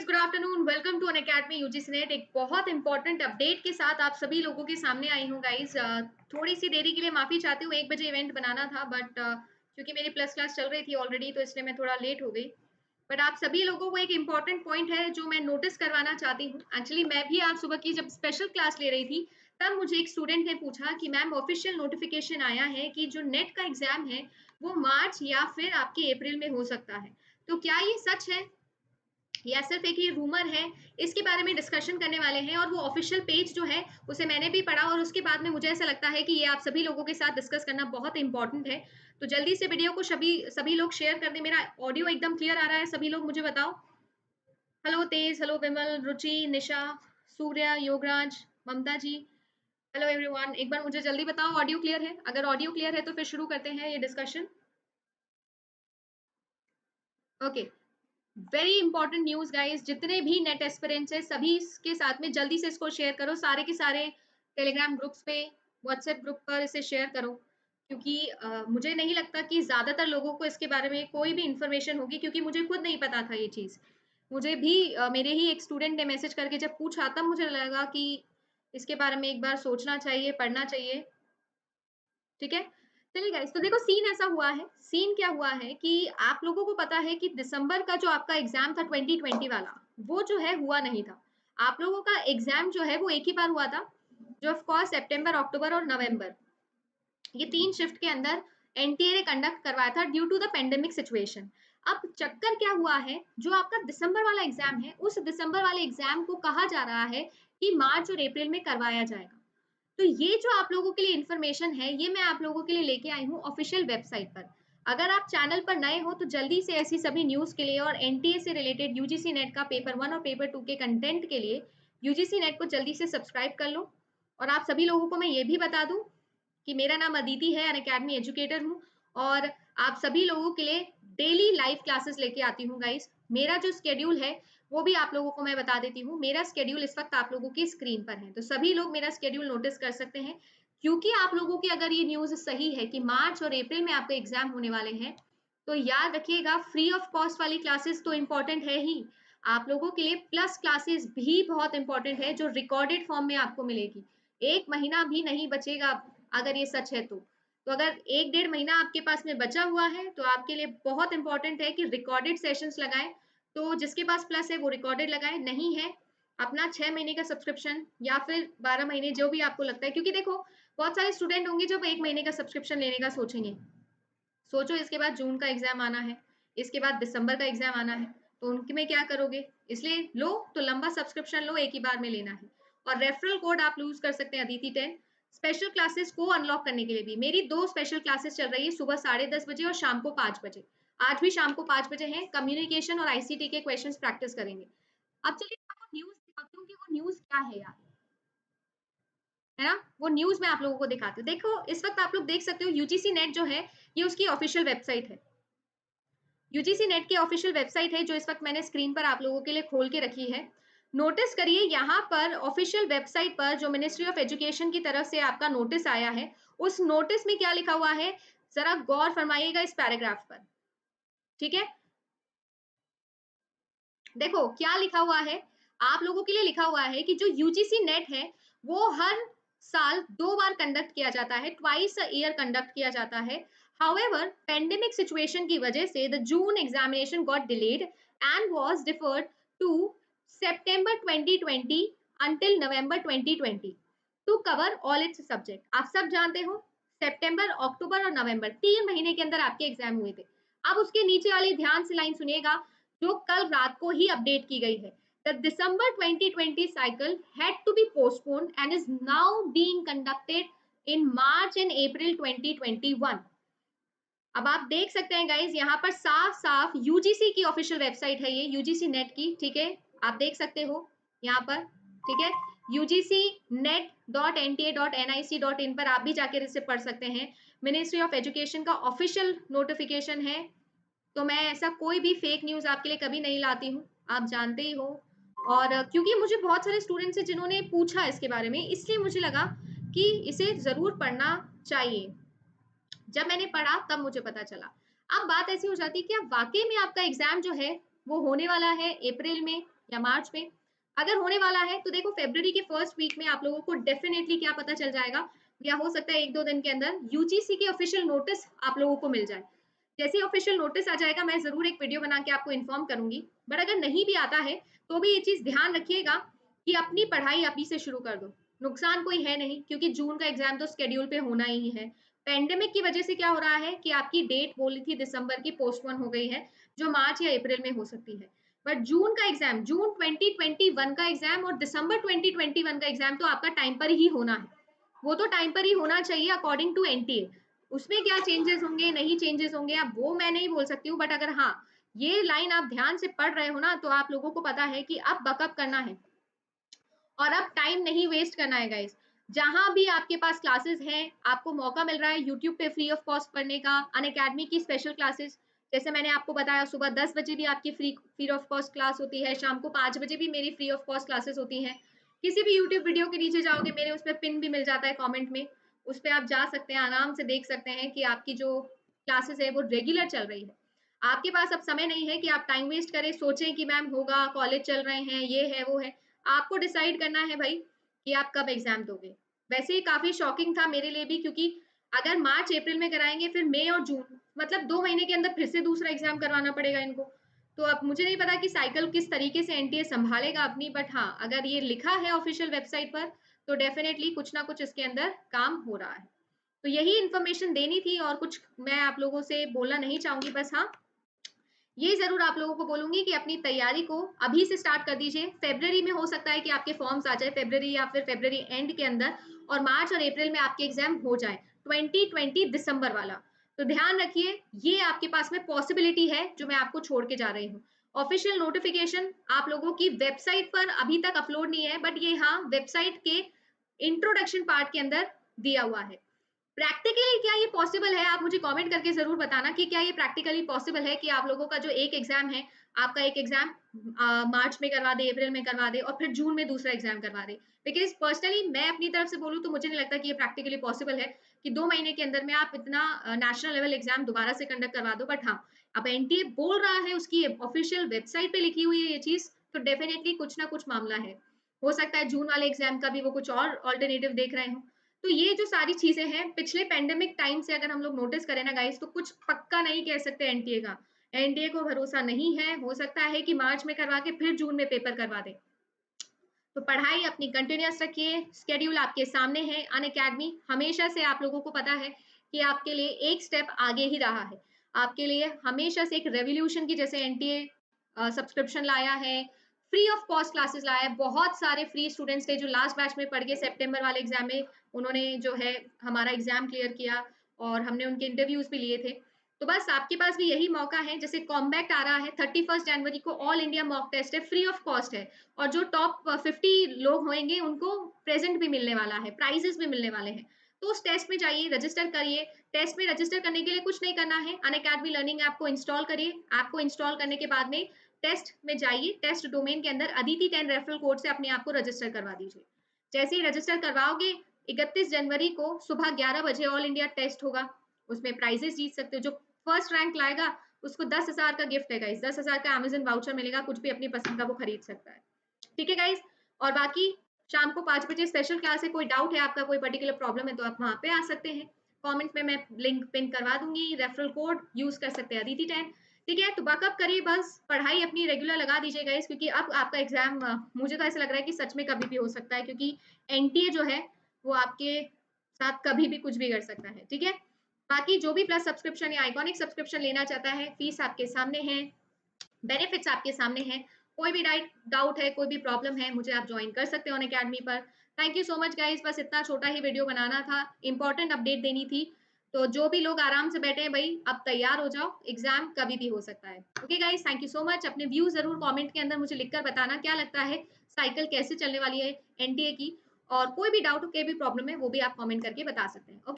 Good afternoon, welcome to Unacademy UGC NET. एक बहुत important update के साथ आप सभी लोगों के सामने आई हूँ गाइस। थोड़ी सी देरी के लिए माफी चाहती हूँ। 1 बजे इवेंट बनाना था बट क्योंकि मेरी प्लस क्लास चल रही थी ऑलरेडी तो इसलिए मैं थोड़ा लेट हो गई। बट आप सभी लोगों को एक इम्पॉर्टेंट पॉइंट है जो मैं नोटिस करवाना चाहती हूँ। एक्चुअली मैं भी आज सुबह की जब स्पेशल क्लास ले रही थी तब मुझे एक स्टूडेंट ने पूछा कि मैम ऑफिशियल नोटिफिकेशन आया है कि जो नेट का एग्जाम है वो मार्च या फिर आपके अप्रैल में हो सकता है, तो क्या ये सच है या सिर्फ एक ये रूमर है? इसके बारे में डिस्कशन करने वाले हैं। और वो ऑफिशियल पेज जो है उसे मैंने भी पढ़ा और उसके बाद में मुझे ऐसा लगता है कि ये आप सभी लोगों के साथ डिस्कस करना बहुत इंपॉर्टेंट है। तो जल्दी से वीडियो को सभी सभी लोग शेयर कर दें। मेरा ऑडियो एकदम क्लियर आ रहा है? सभी लोग मुझे बताओ। हेलो तेज, हेलो विमल, रुचि, निशा, सूर्या, योगराज, ममता जी, हेलो एवरीवन। एक बार मुझे जल्दी बताओ ऑडियो क्लियर है? अगर ऑडियो क्लियर है तो फिर शुरू करते हैं ये discussion. Okay, very important news guys. जितने भी नेट एस्पिरेंट्स है सभी के साथ में जल्दी से इसको शेयर करो, सारे के सारे टेलीग्राम ग्रुप्स पे, व्हाट्सएप ग्रुप पर इसे शेयर करो। क्योंकि मुझे नहीं लगता कि ज्यादातर लोगों को इसके बारे में कोई भी इंफॉर्मेशन होगी, क्योंकि मुझे खुद नहीं पता था ये चीज। मुझे भी मेरे ही एक स्टूडेंट ने मैसेज करके जब पूछा तब मुझे लगा कि इसके बारे में एक बार सोचना चाहिए, पढ़ना चाहिए। ठीक है, चलिए गाइस। तो देखो सीन ऐसा हुआ है, सीन क्या हुआ है कि आप लोगों को पता है कि दिसंबर का जो आपका एग्जाम था 2020 वाला, वो जो है हुआ नहीं था। आप लोगों का एग्जाम जो है वो एक ही बार हुआ था, जो ऑफ कोर्स सितंबर, अक्टूबर और नवंबर, ये 3 शिफ्ट के अंदर एनटीए ने कंडक्ट करवाया था due to the pandemic situation. अब चक्कर क्या हुआ है, जो आपका दिसंबर वाला एग्जाम है उस दिसंबर वाले एग्जाम को कहा जा रहा है कि मार्च और अप्रैल में करवाया जाएगा। तो ये जो आप लोगों के लिए इंफॉर्मेशन है ये मैं आप लोगों के लिए लेके आई हूँ ऑफिशियल वेबसाइट पर। अगर आप चैनल पर नए हो तो जल्दी से ऐसी सभी न्यूज के लिए और एनटीए से रिलेटेड यूजीसी नेट का पेपर 1 और पेपर 2 के कंटेंट के लिए यूजीसी नेट को जल्दी से सब्सक्राइब कर लो। और आप सभी लोगों को मैं ये भी बता दूं कि मेरा नाम अदिति है, अनअकैडमी एजुकेटर हूँ और आप सभी लोगों के लिए डेली लाइव क्लासेस लेके आती हूँ गाइस। मेरा जो स्केड्यूल है वो भी आप लोगों को मैं बता देती हूँ। मेरा स्केड्यूल इस वक्त आप लोगों की स्क्रीन पर है, तो सभी लोग मेरा स्केड्यूल नोटिस कर सकते हैं। क्योंकि आप लोगों की अगर ये न्यूज सही है कि मार्च और अप्रैल में आपके एग्जाम होने वाले हैं, तो याद रखिएगा फ्री ऑफ कॉस्ट वाली क्लासेस तो इम्पोर्टेंट है ही, आप लोगों के लिए प्लस क्लासेस भी बहुत इंपॉर्टेंट है जो रिकॉर्डेड फॉर्म में आपको मिलेगी। 1 महीना भी नहीं बचेगा अगर ये सच है तो अगर 1 डेढ़ महीना आपके पास में बचा हुआ है तो आपके लिए बहुत इंपॉर्टेंट है कि रिकॉर्डेड सेशंस लगाएं। तो जिसके पास प्लस है वो रिकॉर्डेड लगाएं, नहीं है अपना 6 महीने का सब्सक्रिप्शन या फिर 12 महीने जो भी आपको लगता है। क्योंकि देखो बहुत सारे स्टूडेंट होंगे जो 1 महीने का सब्सक्रिप्शन लेने का सोचेंगे। सोचो इसके बाद जून का एग्जाम आना है, इसके बाद दिसंबर का एग्जाम आना है, तो उनके में क्या करोगे? इसलिए लो तो लंबा सब्सक्रिप्शन लो, एक ही बार में लेना है। और रेफरल कोड आप यूज कर सकते हैं अदिति 10। स्पेशल क्लासेस को अनलॉक करने के लिए भी मेरी 2 स्पेशल क्लासेस चल रही है, सुबह 10:30 बजे और शाम को 5 बजे। आज भी शाम को 5 बजे है, कम्युनिकेशन और आईसीटी के क्वेश्चन प्रैक्टिस करेंगे। अब चलिए आपको न्यूज दिखाती हूँ कि वो न्यूज क्या है यार, है ना? वो न्यूज मैं आप लोगों को दिखाती हूँ। देखो इस वक्त आप लोग देख सकते हो यूजीसी नेट जो है ये उसकी ऑफिशियल वेबसाइट है। यूजीसी नेट की ऑफिशियल वेबसाइट है जो इस वक्त मैंने स्क्रीन पर आप लोगों के लिए खोल के रखी है। नोटिस करिए यहाँ पर ऑफिशियल वेबसाइट पर जो मिनिस्ट्री ऑफ एजुकेशन की तरफ से आपका नोटिस आया है, उस नोटिस में क्या लिखा हुआ है जरा गौर फरमाइएगा इस पैराग्राफ पर। ठीक है, देखो क्या लिखा हुआ है, आप लोगों के लिए लिखा हुआ है कि जो यूजीसी नेट है वो हर साल 2 बार कंडक्ट किया जाता है, ट्वाइस अ ईयर कंडक्ट किया जाता है। However, pandemic situation की वजह से the June examination got delayed and was deferred to September 2020 until November 2020 to cover all its subject। आप सब जानते हो सितंबर, अक्टूबर और नवंबर 3 महीने के अंदर आपके एग्जाम हुए थे। अब उसके नीचे वाली ध्यान से लाइन सुनिएगा जो कल रात को ही अपडेट की गई है। The December 2020 cycle had to be postponed and is now being conducted in March and April 2021। अब आप देख सकते हैं गाइज यहाँ पर साफ साफ यूजीसी की ऑफिशियल वेबसाइट है, ये यूजीसी नेट की। ठीक है, आप देख सकते हो यहाँ पर। ठीक है, ugcnet.nta.nic.in पर आप भी जाकर इसे पढ़ सकते हैं। मिनिस्ट्री ऑफ एजुकेशन का ऑफिशियल नोटिफिकेशन है, तो मैं ऐसा कोई भी फेक न्यूज आपके लिए कभी नहीं लाती हूँ, आप जानते ही हो। और क्योंकि मुझे बहुत सारे स्टूडेंट्स हैं जिन्होंने पूछा इसके बारे में, इसलिए मुझे लगा कि इसे जरूर पढ़ना चाहिए। जब मैंने पढ़ा तब मुझे पता चला। अब बात ऐसी हो जाती है कि अब वाकई में आपका एग्जाम जो है वो होने वाला है अप्रैल में या मार्च में अगर होने वाला है तो देखो फरवरी के फर्स्ट वीक में आप लोगों को डेफिनेटली क्या पता चल जाएगा, या हो सकता है 1-2 दिन के अंदर यूजीसी के ऑफिशियल नोटिस आप लोगों को मिल जाए। जैसे ऑफिशियल नोटिस आ जाएगा मैं जरूर एक वीडियो बना के आपको इन्फॉर्म करूंगी। बट अगर नहीं भी आता है तो भी ये चीज ध्यान रखिएगा कि अपनी पढ़ाई अभी से शुरू कर दो। नुकसान कोई है नहीं, क्योंकि जून का एग्जाम तो स्केड्यूल पे होना ही है। पेंडेमिक की वजह से क्या हो रहा है कि आपकी डेट बोली थी दिसंबर की, पोस्टपोन हो गई है, जो मार्च या अप्रैल में हो सकती है। बट जून का एग्जाम, जून 2021 का एग्जाम और दिसंबर 2021 का एग्जाम तो आपका टाइम पर ही होना है। वो तो टाइम पर ही होना चाहिए अकॉर्डिंग टू एनटीए। उसमें क्या चेंजेस होंगे नहीं चेंजेस होंगे अब वो मैं नहीं बोल सकती हूँ, बट अगर हाँ ये लाइन आप ध्यान से पढ़ रहे हो ना तो आप लोगों को पता है कि अब बकअप करना है और अब टाइम नहीं वेस्ट करना है गाइस। जहां भी आपके पास क्लासेस हैं, आपको मौका मिल रहा है यूट्यूब पे फ्री ऑफ कॉस्ट पढ़ने का, अनअकैडमी की स्पेशल क्लासेस, जैसे मैंने आपको बताया सुबह 10 बजे भी आपकी फ्री ऑफ कॉस्ट क्लास होती है, शाम को 5 बजे भी मेरी फ्री ऑफ कॉस्ट क्लासेस होती हैं। किसी भी यूट्यूब वीडियो के नीचे जाओगे मेरे उस पर पिन भी मिल जाता है कॉमेंट में, उस पर आप जा सकते हैं, आराम से देख सकते हैं कि आपकी जो क्लासेस है वो रेगुलर चल रही है। आपके पास अब समय नहीं है कि आप टाइम वेस्ट करें, सोचें कि मैम होगा, कॉलेज चल रहे हैं, ये है वो है। आपको डिसाइड करना है भाई कि आप कब एग्जाम दोगे। वैसे ही काफी शॉकिंग था मेरे लिए भी, क्योंकि अगर मार्च अप्रैल में कराएंगे फिर मई और जून, मतलब 2 महीने के अंदर फिर से दूसरा एग्जाम करवाना पड़ेगा इनको। तो अब मुझे नहीं पता कि साइकिल किस तरीके से एनटीए संभालेगा अपनी, बट हाँ अगर ये लिखा है ऑफिशियल वेबसाइट पर तो डेफिनेटली कुछ ना कुछ इसके अंदर काम हो रहा है। तो यही इन्फॉर्मेशन देनी थी, और कुछ मैं आप लोगों से बोलना नहीं चाहूंगी। बस हाँ ये जरूर आप लोगों को बोलूंगी कि अपनी तैयारी को अभी से स्टार्ट कर दीजिए। फेब्रवरी में हो सकता है कि आपके फॉर्म्स आ जाए, फेब्रवरी या फिर फेब्रवरी एंड के अंदर, और मार्च और अप्रैल में आपके एग्जाम हो जाए 2020 दिसंबर वाला। तो ध्यान रखिए ये आपके पास में पॉसिबिलिटी है जो मैं आपको छोड़ के जा रही हूँ। ऑफिशियल नोटिफिकेशन आप लोगों की वेबसाइट पर अभी तक अपलोड नहीं है, बट ये हाँ वेबसाइट के इंट्रोडक्शन पार्ट के अंदर दिया हुआ है। प्रैक्टिकली क्या ये पॉसिबल है, आप मुझे कमेंट करके जरूर बताना कि क्या ये प्रैक्टिकली पॉसिबल है कि आप लोगों का जो एक एग्जाम है, आपका एक एग्जाम मार्च में करवा दे, अप्रैल में करवा दे और फिर जून में दूसरा एग्जाम करवा दे। बिकॉज पर्सनली मैं अपनी तरफ से बोलूँ तो मुझे नहीं लगता कि ये प्रैक्टिकली पॉसिबल है कि 2 महीने के अंदर में आप इतना नेशनल लेवल एग्जाम दोबारा से कंडक्ट करवा दो। बट हाँ अब एनटीए बोल रहा है, उसकी ऑफिशियल वेबसाइट पे लिखी हुई है ये चीज, तो डेफिनेटली कुछ ना कुछ मामला है। हो सकता है जून वाले एग्जाम का भी वो कुछ और ऑल्टरनेटिव देख रहे हो। तो ये जो सारी चीजें हैं पिछले पेंडेमिक टाइम से अगर हम लोग नोटिस करें ना गाइस, तो कुछ पक्का नहीं कह सकते एनटीए का। एनटीए को भरोसा नहीं है, हो सकता है कि मार्च में करवा के फिर जून में पेपर करवा दे। तो पढ़ाई अपनी कंटिन्यूअस रखिए, स्केड्यूल आपके सामने है। अनअकैडमी हमेशा से आप लोगों को पता है कि आपके लिए एक स्टेप आगे ही रहा है। आपके लिए हमेशा से एक रेवोल्यूशन की जैसे एनटीए सब्सक्रिप्शन लाया है, फ्री ऑफ कॉस्ट क्लासेस लाया है। बहुत सारे फ्री स्टूडेंट्स थे जो लास्ट बैच में पढ़ के सितंबर वाले एग्जाम में उन्होंने जो है हमारा एग्जाम क्लियर किया, और हमने उनके इंटरव्यूज भी लिए थे। तो बस आपके पास भी यही मौका है, जैसे कॉम्बैक्ट आ रहा है 31 जनवरी को, ऑल इंडिया मॉक टेस्ट है, फ्री ऑफ कॉस्ट है, और जो टॉप 50 लोग होंगे उनको प्रेजेंट भी मिलने वाला है, प्राइजेस भी मिलने वाले हैं। तो उस टेस्ट में जाइए, रजिस्टर करिए। टेस्ट में रजिस्टर करने के लिए कुछ नहीं करना है, अनअकैडमी लर्निंग ऐप को इंस्टॉल करिए। ऐप को इंस्टॉल करने के बाद में टेस्ट में जाइए, टेस्ट डोमेन के अंदर अदिति 10 रेफरल कोड से अपने आप को रजिस्टर करवा दीजिए। जैसे ही रजिस्टर करवाओगे 31 जनवरी को सुबह 11 बजे ऑल इंडिया टेस्ट होगा, उसमें प्राइजेस जीत सकते हो। जो फर्स्ट रैंक लाएगा उसको 10,000 का गिफ्ट है गाइस, 10,000 का अमेजन वाउचर मिलेगा, कुछ भी अपनी पसंद का वो खरीद सकता है। ठीक है गाइस। और बाकी शाम को 5 बजे स्पेशल क्लास है, कोई डाउट है आपका, कोई पर्टिकुलर प्रॉब्लम है तो आप वहां पे आ सकते हैं। कमेंट में मैं लिंक पिन करवा दूंगी, रेफरल कोड यूज कर सकते हैं अदिति 10। ठीक है, तो बैकअप करिए, बस पढ़ाई अपनी रेगुलर लगा दीजिए गाइस, क्योंकि अब आपका एग्जाम मुझे तो ऐसा लग रहा है कि सच में कभी भी हो सकता है, क्योंकि एनटीए जो है वो आपके साथ कभी भी कुछ भी कर सकता है। ठीक है, बाकी जो भी प्लस सब्सक्रिप्शन या आइकॉनिक सब्सक्रिप्शन लेना चाहता है, फीस आपके सामने है, बेनिफिट्स आपके सामने हैं। कोई भी डाउट है, कोई भी प्रॉब्लम है, मुझे आप ज्वाइन कर सकते हो अकेडमी पर। Thank you so much guys, बस इतना छोटा ही वीडियो बनाना था, इंपॉर्टेंट अपडेट देनी थी। तो जो भी लोग आराम से बैठे हैं भाई, अब तैयार हो जाओ, एग्जाम कभी भी हो सकता है। Okay guys, thank you so much. अपने व्यूज जरूर कमेंट के अंदर मुझे लिखकर बताना क्या लगता है, साइकिल कैसे चलने वाली है एनटीए की, और कोई भी डाउट कोई भी प्रॉब्लम है वो भी आप कमेंट करके बता सकते हैं।